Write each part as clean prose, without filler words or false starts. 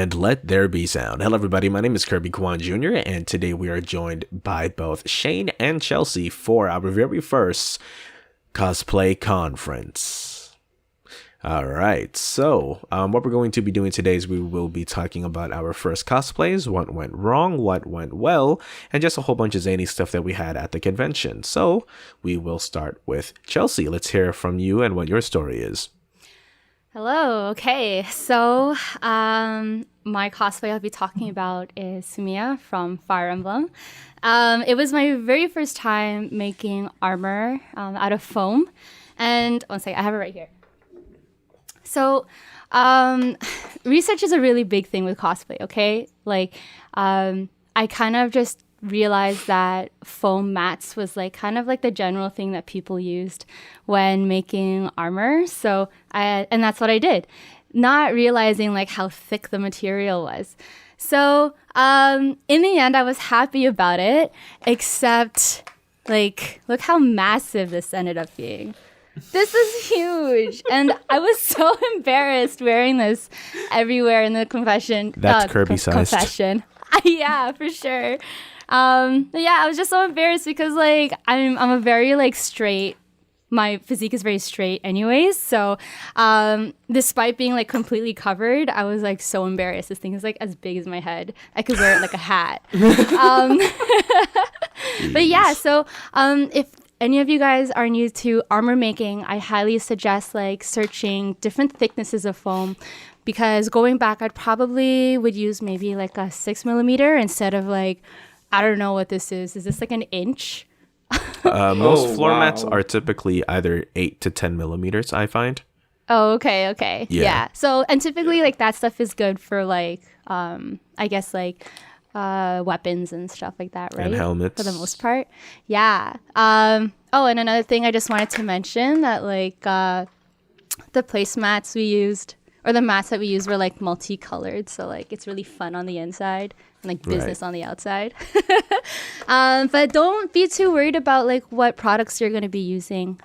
And let there be sound. Hello, everybody. My name is Kirby Kwan Jr., and today we are joined by both Shane and Chelsea for our very first cosplay conference. All right. So, what we're going to be doing today is we will be talking about our first cosplays, what went wrong, what went well, and just a whole bunch of zany stuff that we had at the convention. So, we will start with Chelsea. Let's hear from you and what your story is. Hello. Okay. So, my cosplay I'll be talking about is Sumiya from Fire Emblem. It was my very first time making armor out of foam. And one second, I have it right here. So, research is a really big thing with cosplay, okay? Like, I kind of just realized that foam mats was like kind of like the general thing that people used when making armor. So and that's what I did, not realizing like how thick the material was. So in the end, I was happy about it, except like, look how massive this ended up being. This is huge. And I was so embarrassed wearing this everywhere in the confession. That's Kirby sized. Confession. Yeah, for sure. Yeah, I was just so embarrassed because like I'm a very like straight, my physique is very straight anyways. So despite being like completely covered, I was like so embarrassed. This thing is like as big as my head. I could wear it like a hat. But yeah, so if any of you guys are new to armor making, I highly suggest like searching different thicknesses of foam, because going back, I'd probably would use maybe like a 6mm instead of like, I don't know what this is. Is this like an inch? Most floor mats are typically either 8 to 10 millimeters, I find. Oh, okay. Yeah. So, and typically like that stuff is good for like, I guess like weapons and stuff like that, right? And helmets. For the most part. Yeah. Oh, and another thing I just wanted to mention that like the placemats we used, or the mats that we used, were like multicolored. So like it's really fun on the inside and like business on the outside. But don't be too worried about like what products you're going to be using.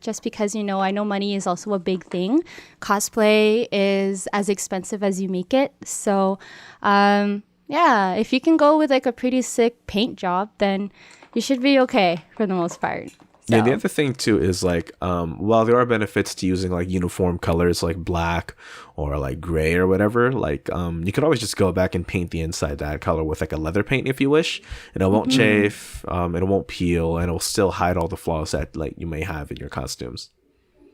Just because, you know, I know money is also a big thing. Cosplay is as expensive as you make it. So yeah, if you can go with like a pretty sick paint job, then you should be okay for the most part. So. Yeah, the other thing too is like, while there are benefits to using like uniform colors like black or like gray or whatever, like you could always just go back and paint the inside that color with like a leather paint if you wish, and it won't chafe, it won't peel, and it will still hide all the flaws that like you may have in your costumes.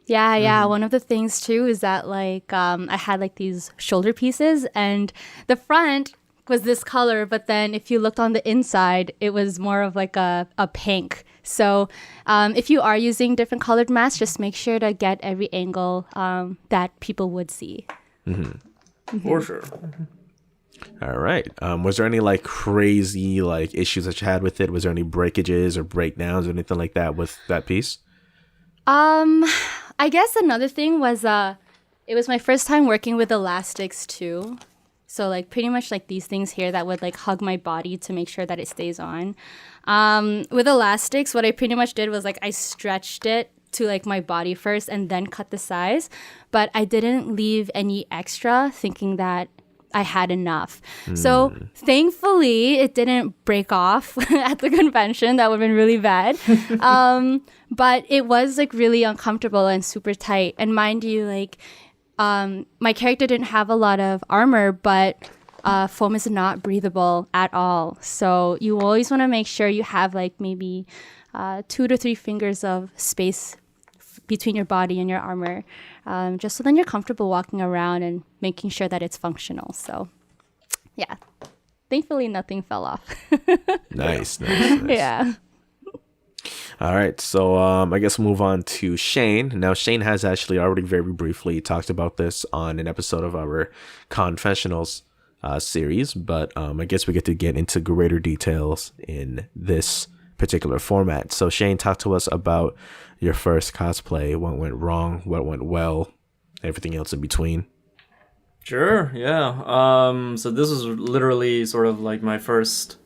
Yeah. One of the things too is that like I had like these shoulder pieces, and the front was this color, but then if you looked on the inside, it was more of like a pink. So if you are using different colored masks, just make sure to get every angle that people would see. For sure. All right. Was there any like crazy like issues that you had with it? Was there any breakages or breakdowns or anything like that with that piece? I guess another thing was it was my first time working with elastics too. So like pretty much like these things here that would like hug my body to make sure that it stays on. With elastics, what I pretty much did was like I stretched it to like my body first and then cut the size. But I didn't leave any extra, thinking that I had enough. So thankfully it didn't break off at the convention. That would have been really bad. But it was like really uncomfortable and super tight. And mind you, like my character didn't have a lot of armor, but foam is not breathable at all. So you always want to make sure you have like maybe 2 to 3 fingers of space between your body and your armor, just so then you're comfortable walking around and making sure that it's functional. So yeah, thankfully nothing fell off. Nice. Yeah. All right, so I guess we'll move on to Shane. Now, Shane has actually already very briefly talked about this on an episode of our Confessionals series, but I guess we get to get into greater details in this particular format. So, Shane, talk to us about your first cosplay, what went wrong, what went well, everything else in between. Sure, yeah. So this was literally sort of like my first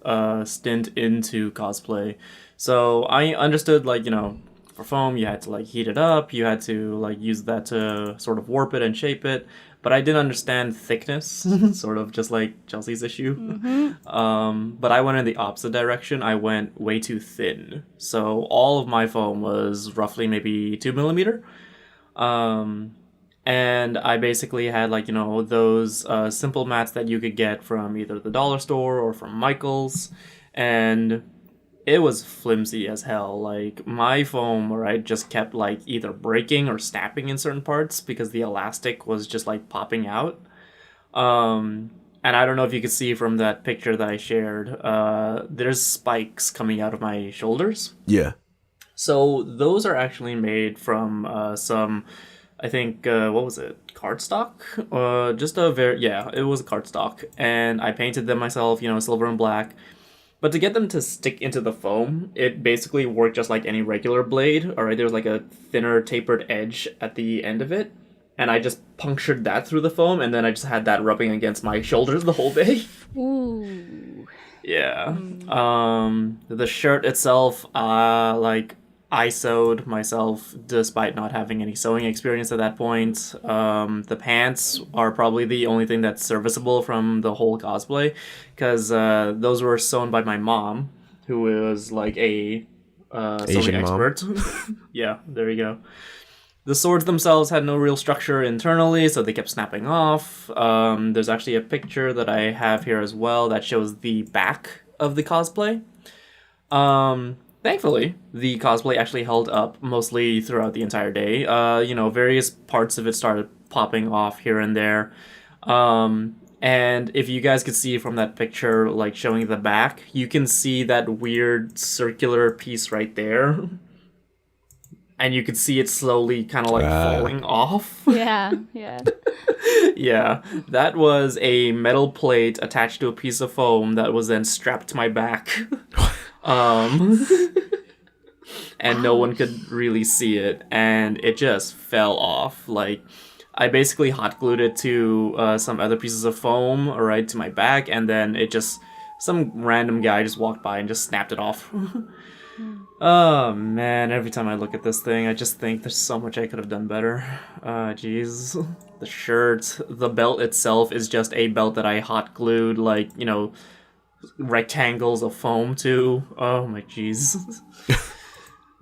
stint into cosplay. So I understood, like, for foam, you had to like heat it up, you had to like use that to sort of warp it and shape it. But I didn't understand thickness, sort of just like Chelsea's issue. But I went in the opposite direction. I went way too thin. So all of my foam was roughly maybe 2 millimeter. And I basically had like, those simple mats that you could get from either the dollar store or from Michael's. And it was flimsy as hell. Like, my foam, right, just kept like either breaking or snapping in certain parts because the elastic was just like popping out. And I don't know if you could see from that picture that I shared, there's spikes coming out of my shoulders. Yeah. So those are actually made from some, I think, what was it? Cardstock? It was a cardstock. And I painted them myself, silver and black. But to get them to stick into the foam, it basically worked just like any regular blade. All right, there's like a thinner tapered edge at the end of it. And I just punctured that through the foam, and then I just had that rubbing against my shoulders the whole day. Ooh. Yeah. The shirt itself, I sewed myself despite not having any sewing experience at that point. The pants are probably the only thing that's serviceable from the whole cosplay, because those were sewn by my mom, who is like a sewing Asian expert. Yeah, there you go. The swords themselves had no real structure internally, so they kept snapping off. There's actually a picture that I have here as well that shows the back of the cosplay. Thankfully, the cosplay actually held up mostly throughout the entire day. Various parts of it started popping off here and there. And if you guys could see from that picture, like showing the back, you can see that weird circular piece right there. And you could see it slowly kind of like falling off. Yeah. Yeah, that was a metal plate attached to a piece of foam that was then strapped to my back. And no one could really see it, and it just fell off. Like, I basically hot glued it to some other pieces of foam, right, to my back, and then some random guy just walked by and just snapped it off. Oh man, every time I look at this thing, I just think there's so much I could have done better. Jeez. The shirt, the belt itself is just a belt that I hot glued, like, rectangles of foam to. Oh my jeez.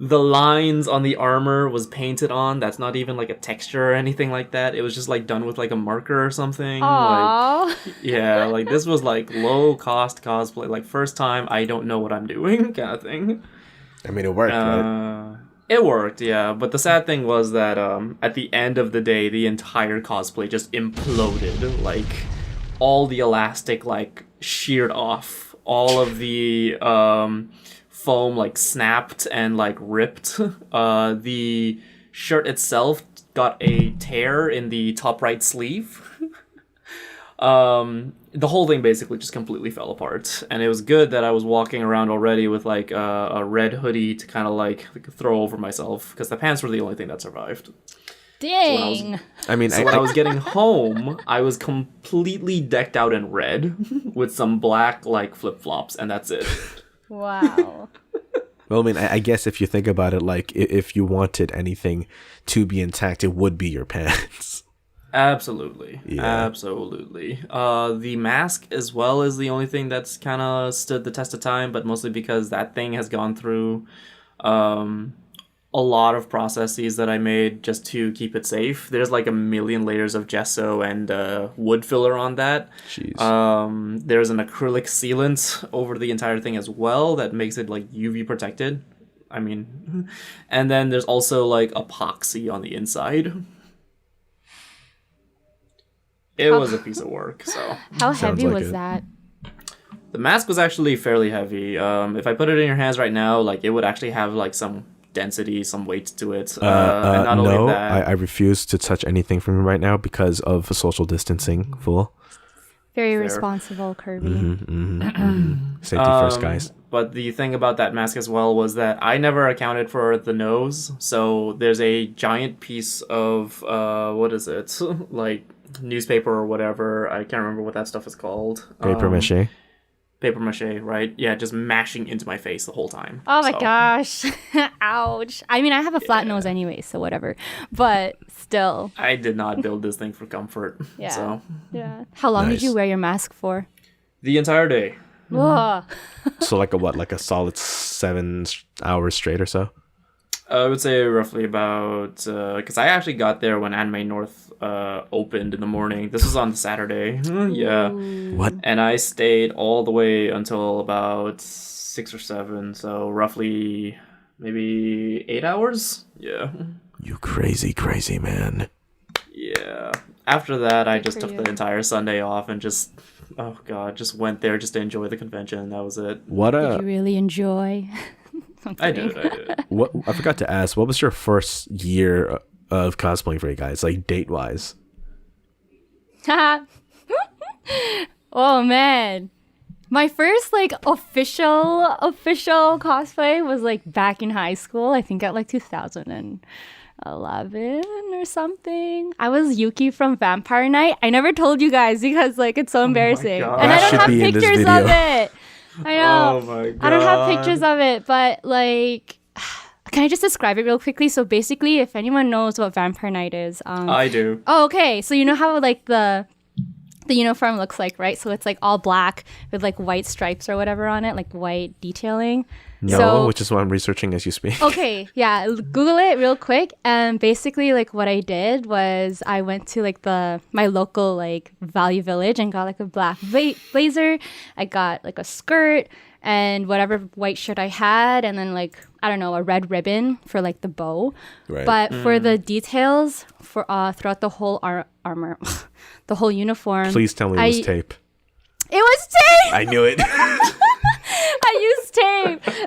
The lines on the armor was painted on. That's not even like a texture or anything like that. It was just like done with like a marker or something. Aww. Like, yeah, like this was like low cost cosplay. Like first time, I don't know what I'm doing kind of thing. I mean, it worked, right? It worked, yeah. But the sad thing was that at the end of the day, the entire cosplay just imploded. Like, all the elastic, like, sheared off. All of the foam, like, snapped and, like, ripped. The shirt itself got a tear in the top right sleeve. The whole thing basically just completely fell apart, and it was good that I was walking around already with like a red hoodie to kind of like throw over myself, because the pants were the only thing that survived. Dang. I mean, when I was getting home, I was completely decked out in red with some black like flip-flops, and that's it. Wow. Well, I mean, I guess if you think about it, like if you wanted anything to be intact, it would be your pants. Absolutely. Yeah. Absolutely. The mask as well is the only thing that's kind of stood the test of time, but mostly because that thing has gone through a lot of processes that I made just to keep it safe. There's like a million layers of gesso and wood filler on that. Jeez. There's an acrylic sealant over the entire thing as well that makes it like UV protected. I mean, and then there's also like epoxy on the inside. It was a piece of work, so. How Sounds heavy like was it. that? The mask was actually fairly heavy. If I put it in your hands right now, like, it would actually have, like, some density, some weight to it. And not no, only that... I refuse to touch anything from you right now because of social distancing, fool. Very Fair. responsible, Kirby. Safety first, guys. But the thing about that mask as well was that I never accounted for the nose. So there's a giant piece of, what is it? Like, newspaper or whatever. I can't remember what that stuff is called. Paper mache. paper mache, right? Yeah, just mashing into my face the whole time. Oh my So, gosh. Ouch. I mean, I have a flat nose anyway, so whatever. But still. I did not build this thing for comfort. Yeah. So Yeah. How long did you Nice. wear your mask for? the entire day. Whoa. So like a solid 7 hours straight or so? I would say roughly about because I actually got there when Anime North opened in the morning. This was on Saturday. Yeah. What? And I stayed all the way until about 6 or 7, so roughly maybe 8 hours. Yeah. You crazy, crazy man. Yeah. After that, I just for took you. the entire Sunday off and just, oh god, just went there just to enjoy the convention. That was it. What Did you really enjoy? I did. what I forgot to ask, what was your first year of cosplaying for you guys, like date wise? Oh man. My first like official cosplay was like back in high school. I think at like 2011 or something. I was Yuki from Vampire Night. I never told you guys because like it's so embarrassing. God. And I That don't should have be in this pictures of video. it. I know. Oh my god. I don't have pictures of it, but like can I just describe it real quickly? So basically, if anyone knows what Vampire Night is, I do. oh, okay. So you know how like the uniform looks like, right? So it's like all black with like white stripes or whatever on it, like white detailing. No, So- which is what I'm researching as you speak. Okay, yeah, Google it real quick. And basically, like what I did was I went to like my local like Value Village and got like a black blazer. I got like a skirt and whatever white shirt I had, and then like I don't know, a red ribbon for like the bow. Right. But for the details for throughout the whole armor, the whole uniform, Please tell me it was tape. It was tape. I knew it.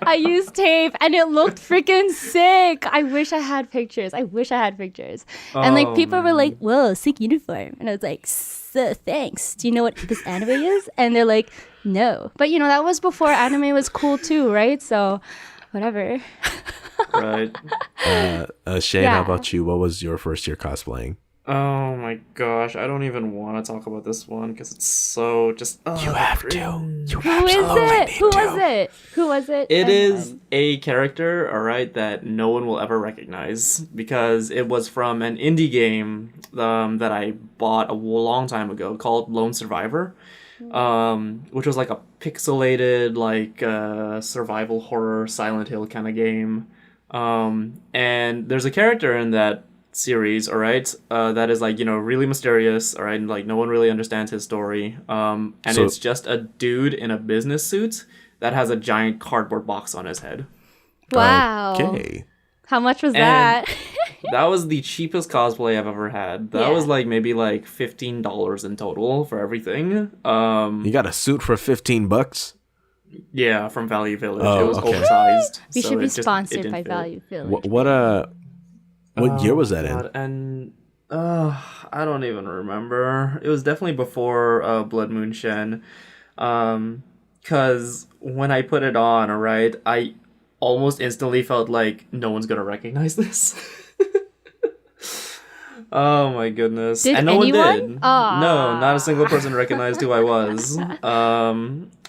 I used tape and it looked freaking sick. I wish I had pictures. And like Oh, people were man. like, whoa, sick uniform. And I was like, so thanks. Do you know what this anime is? And they're like, no. But you know, that was before anime was cool too, right? So whatever. Right. Shane, Yeah. how about you? What was your first year cosplaying? Oh my gosh, I don't even want to talk about this one because it's so just. Oh, You have to. You Who is it? Who was it? It is Anyone? a character, alright, that no one will ever recognize because it was from an indie game that I bought a long time ago called Lone Survivor, which was like a pixelated, like survival horror Silent Hill kind of game. And there's a character in that series, alright, that is like, you know, really mysterious, alright, and like no one really understands his story. And So- it's just a dude in a business suit that has a giant cardboard box on his head. Wow. Okay. How much was And that? that was the cheapest cosplay I've ever had. That Yeah. was like maybe like $15 in total for everything. You got a suit for $15? Yeah, from Value Village. Oh, It was okay. oversized. We so should be it just- it sponsored didn't by fit. Value Village. What year was that God, in? And I don't even remember. It was definitely before Blood Moon Shen. Because when I put it on, alright, I almost instantly felt like no one's gonna recognize this. Oh my goodness. Did and no anyone? one did. Aw. No, not a single person recognized who I was.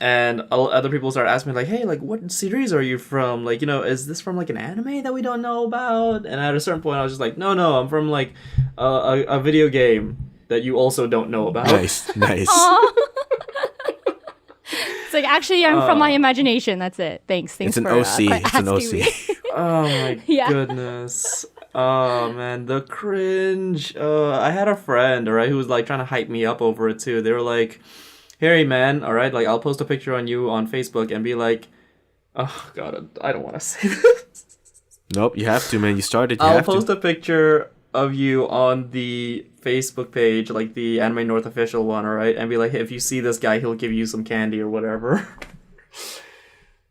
And other people started asking me like, hey, like what series are you from? Like, you know, is this from like an anime that we don't know about? And at a certain point I was just like, no, I'm from like a video game that you also don't know about. Nice. Aw. It's like, actually, I'm from my imagination. That's it. Thanks It's an for OC. It's an asking OC. me. Oh my Yeah. goodness. Oh man, the cringe. I had a friend, alright, who was like trying to hype me up over it too. They were like, "Hey man, alright, like I'll post a picture on you on Facebook and be like, oh god, I don't want to say this. Nope, you have to, man. You started. You I'll have post to. a picture of you on the Facebook page, like the Anime North official one, alright, and be like, hey, if you see this guy, he'll give you some candy or whatever."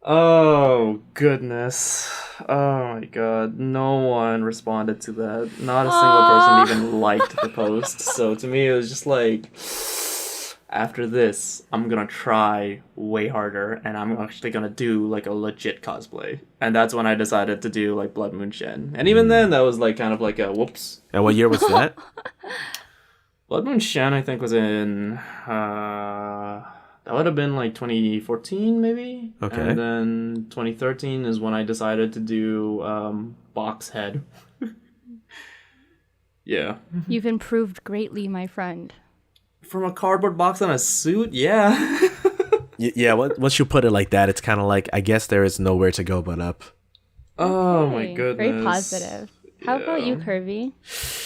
Oh goodness. Oh my god. No one responded to that. Not a single person even liked the post. So to me it was just like, after this, I'm gonna try way harder and I'm actually gonna do like a legit cosplay. And that's when I decided to do like Blood Moon Shen. And even then that was like kind of like a whoops. And what year was that? Blood Moon Shen I think was in that That would have been like 2014, maybe. Okay. And then 2013 is when I decided to do box head. Yeah. You've improved greatly, my friend. From a cardboard box on a suit, yeah. Yeah, once you put it like that, it's kind of like, I guess there is nowhere to go but up. Oh my Hey, goodness. very positive. How about you, Kirby?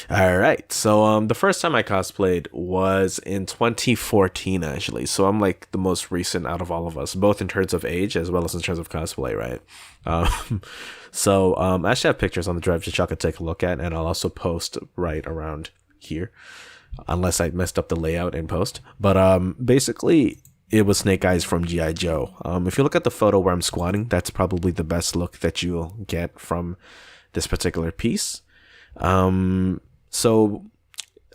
All right. So the first time I cosplayed was in 2014, actually. So I'm like the most recent out of all of us, both in terms of age as well as in terms of cosplay, right? I actually have pictures on the drive that y'all can take a look at, and I'll also post right around here, unless I messed up the layout in post. But basically, it was Snake Eyes from G.I. Joe. If you look at the photo where I'm squatting, that's probably the best look that you'll get from this particular piece. So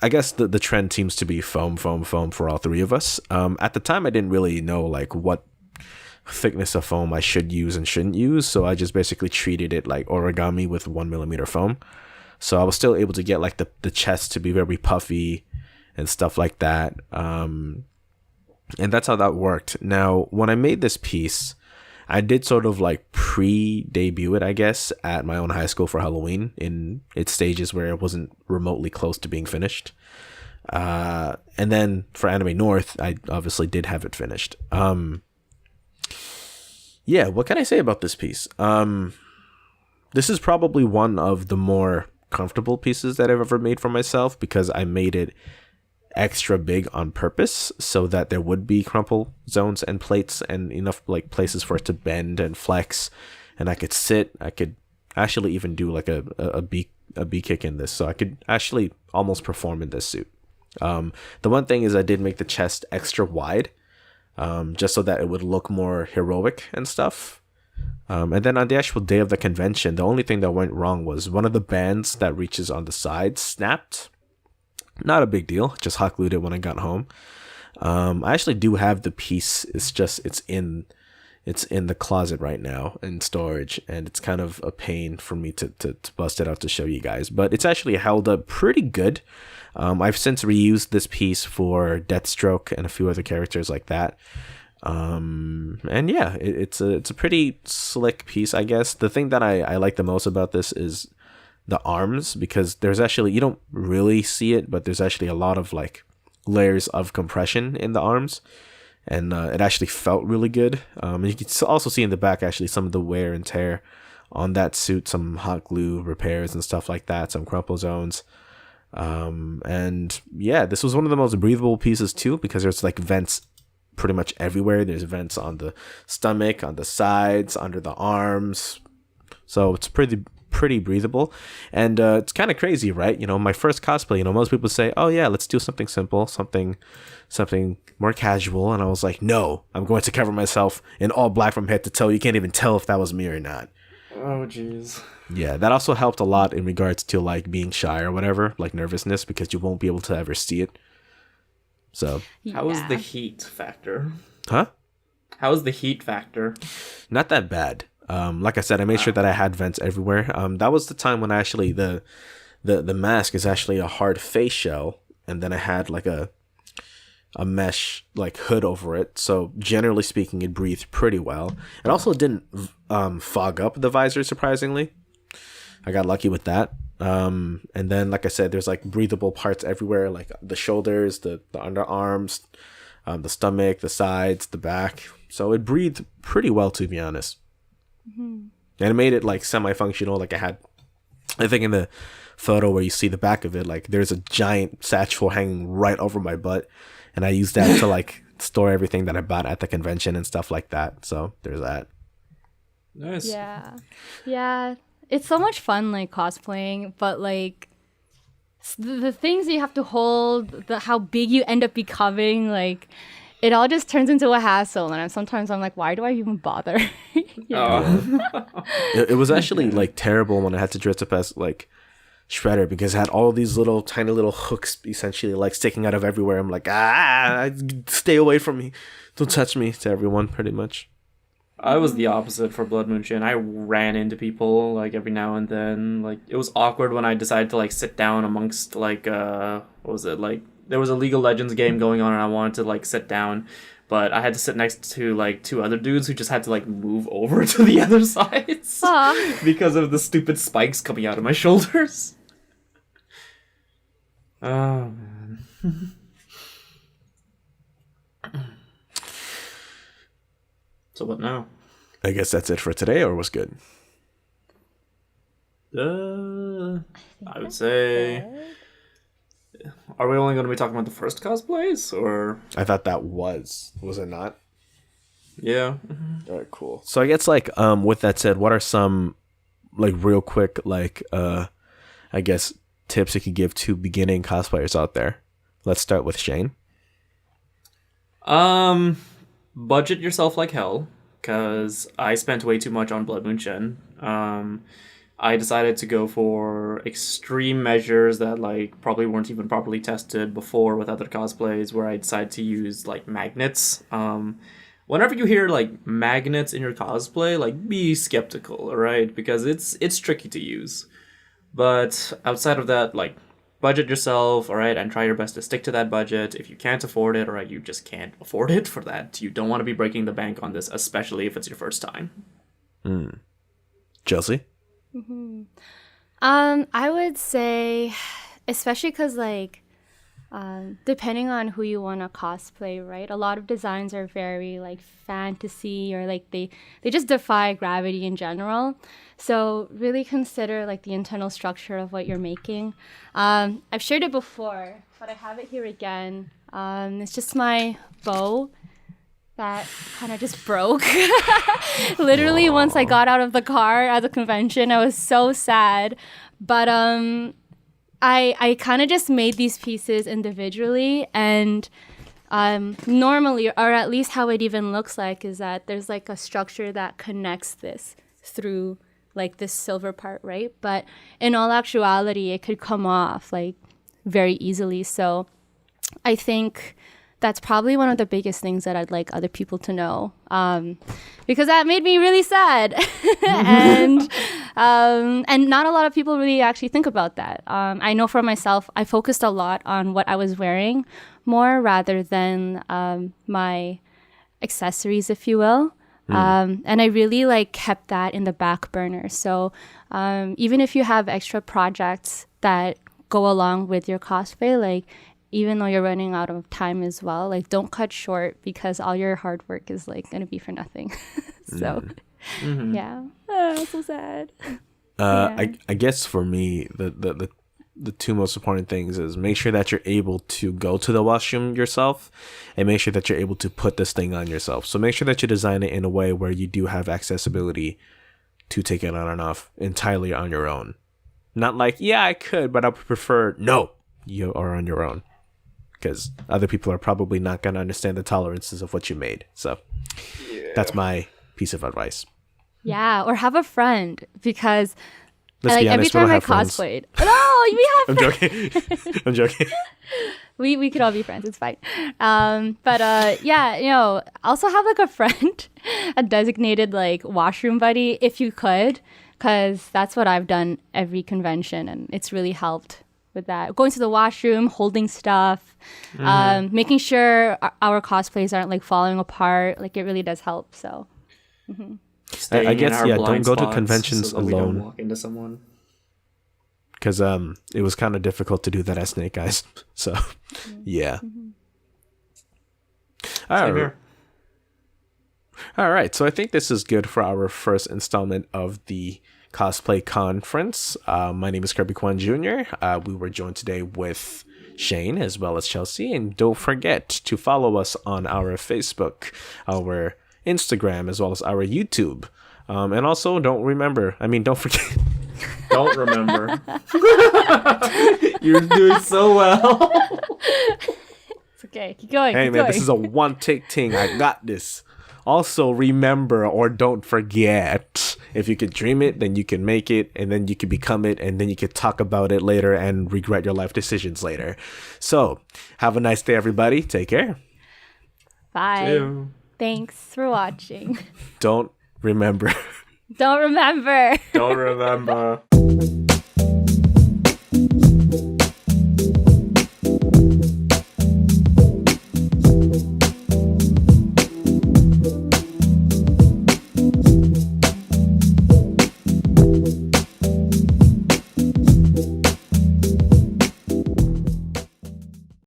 I guess the trend seems to be foam for all three of us. At the time, I didn't really know like what thickness of foam I should use and shouldn't use, so I just basically treated it like origami with 1mm foam. So I was still able to get like the chest to be very puffy and stuff like that. And that's how that worked. Now, when I made this piece, I did sort of like pre-debut it, I guess, at my own high school for Halloween in its stages where it wasn't remotely close to being finished. And then for Anime North, I obviously did have it finished. Yeah, what can I say about this piece? This is probably one of the more comfortable pieces that I've ever made for myself because I made it extra big on purpose so that there would be crumple zones and plates and enough like places for it to bend and flex, and I could sit. I could actually even do like a B kick in this, so I could actually almost perform in this suit. The one thing is I did make the chest extra wide, just so that it would look more heroic and stuff. And then on the actual day of the convention, the only thing that went wrong was one of the bands that reaches on the side snapped. Not a big deal, just hot glued it when I got home. I actually do have the piece. It's just it's in the closet right now in storage, and it's kind of a pain for me to bust it out to show you guys. But it's actually held up pretty good. I've since reused this piece for Deathstroke and a few other characters like that. And yeah, it's a pretty slick piece, I guess. The thing that I like the most about this is the arms, because there's actually, you don't really see it, but there's actually a lot of like layers of compression in the arms, and it actually felt really good. You can also see in the back actually some of the wear and tear on that suit, some hot glue repairs and stuff like that, some crumple zones. And yeah, this was one of the most breathable pieces too, because there's like vents pretty much everywhere. There's vents on the stomach, on the sides, under the arms, so it's pretty breathable. And it's kind of crazy, right? You know, my first cosplay, you know, most people say, oh yeah, let's do something simple, something more casual, and I was like, no, I'm going to cover myself in all black from head to toe. You can't even tell if that was me or not. Oh jeez. Yeah, that also helped a lot in regards to like being shy or whatever, like nervousness, because you won't be able to ever see it. So how was the heat factor? Huh? How was the heat factor? Not that bad. Like I said, I made sure that I had vents everywhere. That was the time when actually the mask is actually a hard face shell, and then I had like a mesh like hood over it. So generally speaking, it breathed pretty well. It also didn't fog up the visor, surprisingly. I got lucky with that. And then, like I said, there's like breathable parts everywhere, like the shoulders, the underarms, the stomach, the sides, the back. So it breathed pretty well, to be honest. Mm-hmm. And it made it like semi-functional. Like I think in the photo where you see the back of it, like there's a giant satchel hanging right over my butt, and I used that to like store everything that I bought at the convention and stuff like that. So there's that. Nice. Yeah. It's so much fun, like cosplaying, but like the things you have to hold, how big you end up becoming, like it all just turns into a hassle. And sometimes I'm like, why do I even bother? It was actually like terrible when I had to dress up as like Shredder, because it had all these little tiny little hooks essentially like sticking out of everywhere. I'm like, stay away from me, don't touch me, to everyone pretty much. I was the opposite for Blood Moon Shin. I ran into people like every now and then. Like it was awkward when I decided to like sit down amongst like what was it, like there was a League of Legends game going on and I wanted to like sit down, but I had to sit next to like two other dudes who just had to like move over to the other sides because of the stupid spikes coming out of my shoulders. Oh man. So what now? I guess that's it for today, or was good? I would say... Are we only going to be talking about the first cosplays, or...? I thought that was it not? Yeah. All right, cool. So I guess, like, with that said, what are some, like, real quick, like, I guess, tips you could give to beginning cosplayers out there? Let's start with Shane. Budget yourself like hell, because I spent way too much on Blood Moon Shen. I decided to go for extreme measures that like probably weren't even properly tested before with other cosplays, where I decided to use like magnets. Whenever you hear like magnets in your cosplay, like be skeptical, alright? Because it's tricky to use. But outside of that, like budget yourself, alright, and try your best to stick to that budget. If you can't afford it, alright, you just can't afford it for that. You don't want to be breaking the bank on this, especially if it's your first time. Chelsea? I would say, especially because like depending on who you want to cosplay, right? A lot of designs are very like fantasy, or like they just defy gravity in general. So really consider like the internal structure of what you're making. I've shared it before, but I have it here again. It's just my bow that kind of just broke. Literally, once I got out of the car at the convention, I was so sad. But I kind of just made these pieces individually, and normally, or at least how it even looks like, is that there's like a structure that connects this through like this silver part, right? But in all actuality, it could come off like very easily. So I think that's probably one of the biggest things that I'd like other people to know, because that made me really sad. and not a lot of people really actually think about that. I know for myself, I focused a lot on what I was wearing more rather than my accessories, if you will. And I really like kept that in the back burner. So even if you have extra projects that go along with your cosplay, like even though you're running out of time as well, like don't cut short, because all your hard work is like going to be for nothing. So yeah, so sad. I guess for me, the two most important things is make sure that you're able to go to the washroom yourself, and make sure that you're able to put this thing on yourself. So make sure that you design it in a way where you do have accessibility to take it on and off entirely on your own. Not like, yeah, I could, but I prefer, no, you are on your own. Because other people are probably not going to understand the tolerances of what you made. So that's my piece of advice. Yeah, or have a friend, because Let's be honest, every time I friends. cosplayed, no, we have. I'm joking. I'm joking. We could all be friends. It's fine. But yeah, also have like a friend, a designated like washroom buddy if you could, because that's what I've done every convention, and it's really helped with that. Going to the washroom, holding stuff, making sure our cosplays aren't like falling apart. Like it really does help. So. I guess, yeah, don't go to conventions so that we don't alone. walk into someone. Because it was kind of difficult to do that as Snake Eyes. So, yeah. All right. So I think this is good for our first installment of the Cosplay Conference. My name is Kirby Kwan Jr. We were joined today with Shane as well as Chelsea. And don't forget to follow us on our Facebook, our Instagram, as well as our YouTube. And also don't forget. Don't remember. You're doing so well. It's okay. Keep going. Hey, man, this is a one-take thing. I got this. Also, remember or don't forget, if you can dream it, then you can make it, and then you can become it, and then you can talk about it later and regret your life decisions later. So, have a nice day, everybody. Take care. Bye. Ew. Thanks for watching. Don't remember. Don't remember. Don't remember.